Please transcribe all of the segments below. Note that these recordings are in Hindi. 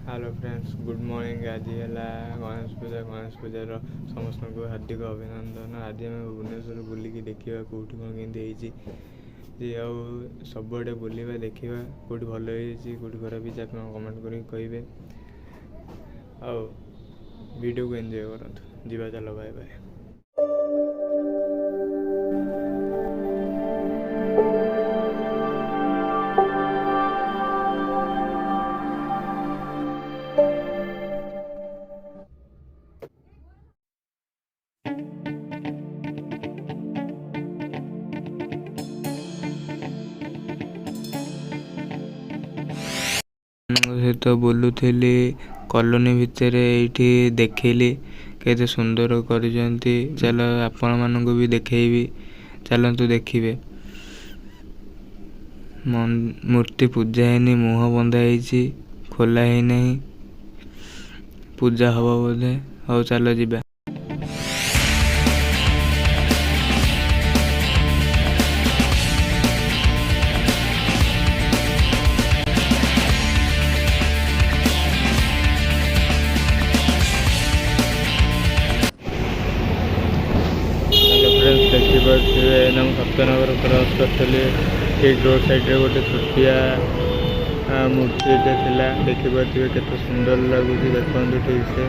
Hello friends good morning. आज है गणेश पूजार समस्त को हार्दिक अभिनंदन। आज आम भुवनेश्वर बुलिकी देखा कौटी कौन केमती सबुआड़े बुलवा देखा कौटी भल कौटी खराब हो कमेंट कर कहे। वीडियो को एंजॉय करूँ। जीवा चलो बाय बाय। सहित बुलूली कॉलोनी भितर ये देखली केते सुंदर कर चल आपण मानक भी देखी चलतु देखिए। मूर्ति पूजा है मुह बंधा है खोला है नहीं पूजा हम बोधे। हौ चल जीवा। देखिए सत्यनगर क्रॉस करी ठीक रोड साइड गोटे छुटिया मूर्ति देखिए केते सुंदर लगुच। देखो ठीक से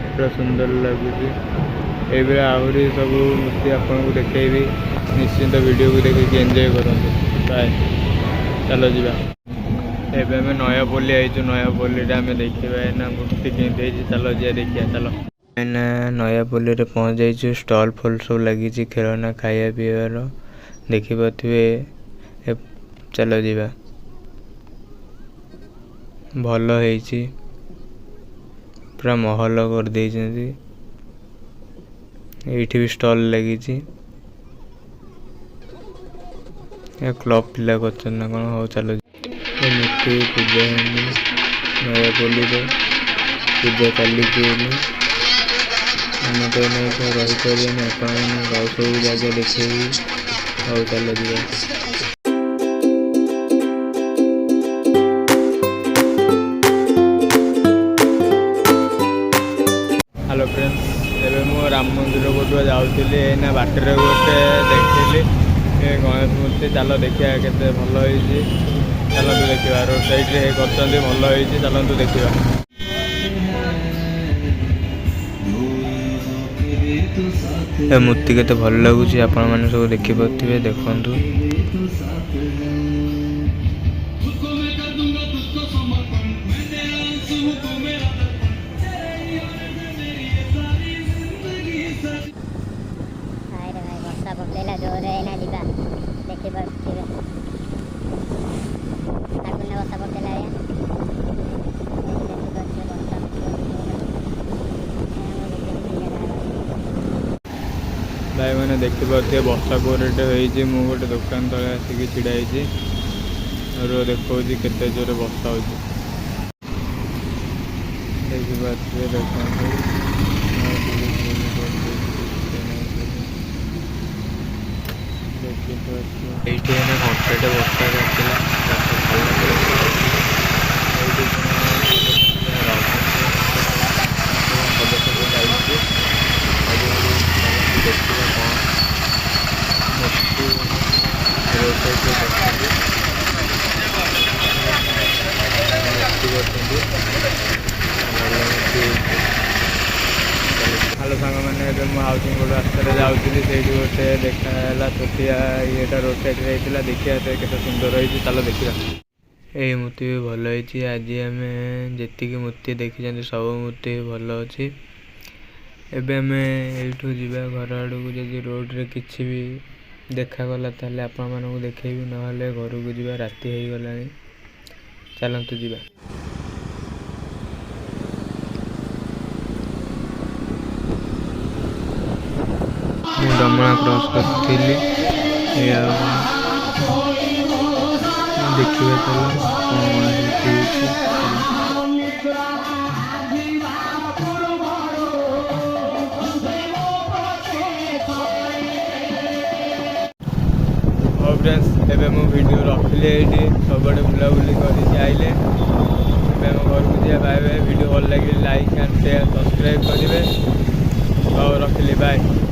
पूरा सुंदर लगुच। ये आहरी सब मूर्ति आपको देखेबी निश्चिंत वीडियो को देखिए एंजॉय करूँ। बाय चलो जीवा। एवं आम नयापल्ली आई नयापल्ली आम देखा मूर्ति केमती चलो जी देखिए। चलो नयापल्ली रे पहुँच जाइए। स्टॉल फल सब लगी खेलना खाया पीबार देखिपे। चलो जीवा भल है पूरा महल कर दे। ये भी स्टॉल लगी क्लब पिला कर ना कौन। हो चलो मूर्ति पूजा नयापल्ली पूजा चली आम तो रहीपर आप सब जगह देखे। और चल जीवा। हेलो फ्रेंड्स एवं मु राम मंदिर को जाऊँगी ना बाटर गोटे देखिली गणेश मूर्ति। चलो देखिए केते भल होती। चलतु देखा रोड साइड कर भल होती। चलतु देखा। मूर्ति केते भल लगुच आपण मैंने सब देखिपे। देखु भाई मैंने देखिपे वर्षा कोरेट हो गोटे दुकान तले आसिक ढाई और देखा केते जोर वर्षा हो देखिपे। देखते घंटे वर्षा हेलो सांग मैंने हाउसिंग बोर्ड रास्ते जाऊँगी से गोटे देखा छुटिया ये रोड साइड होता देखिए केते सुंदर होती। चलो देखा। ये मूर्ति भी भल होती। आज आम जी मूर्ति देखी सब मूर्ति भल अच्छी। एबे आम यू जा घर आड़ को जब रोड रे किसी भी देखागला ताले आपण मानक देखेबी ना घर को जा राति हो गला। चलतु जीवा। डमणा क्रॉस करी देखिए। फ्रेंड्स एवं मु वीडियो रखिली ये सब बुलाबुली कर घर को रखुଛି बाय बाय वीडियो भल लगे लाइक एंड शेयर सब्सक्राइब करेंगे। रखिली बाय।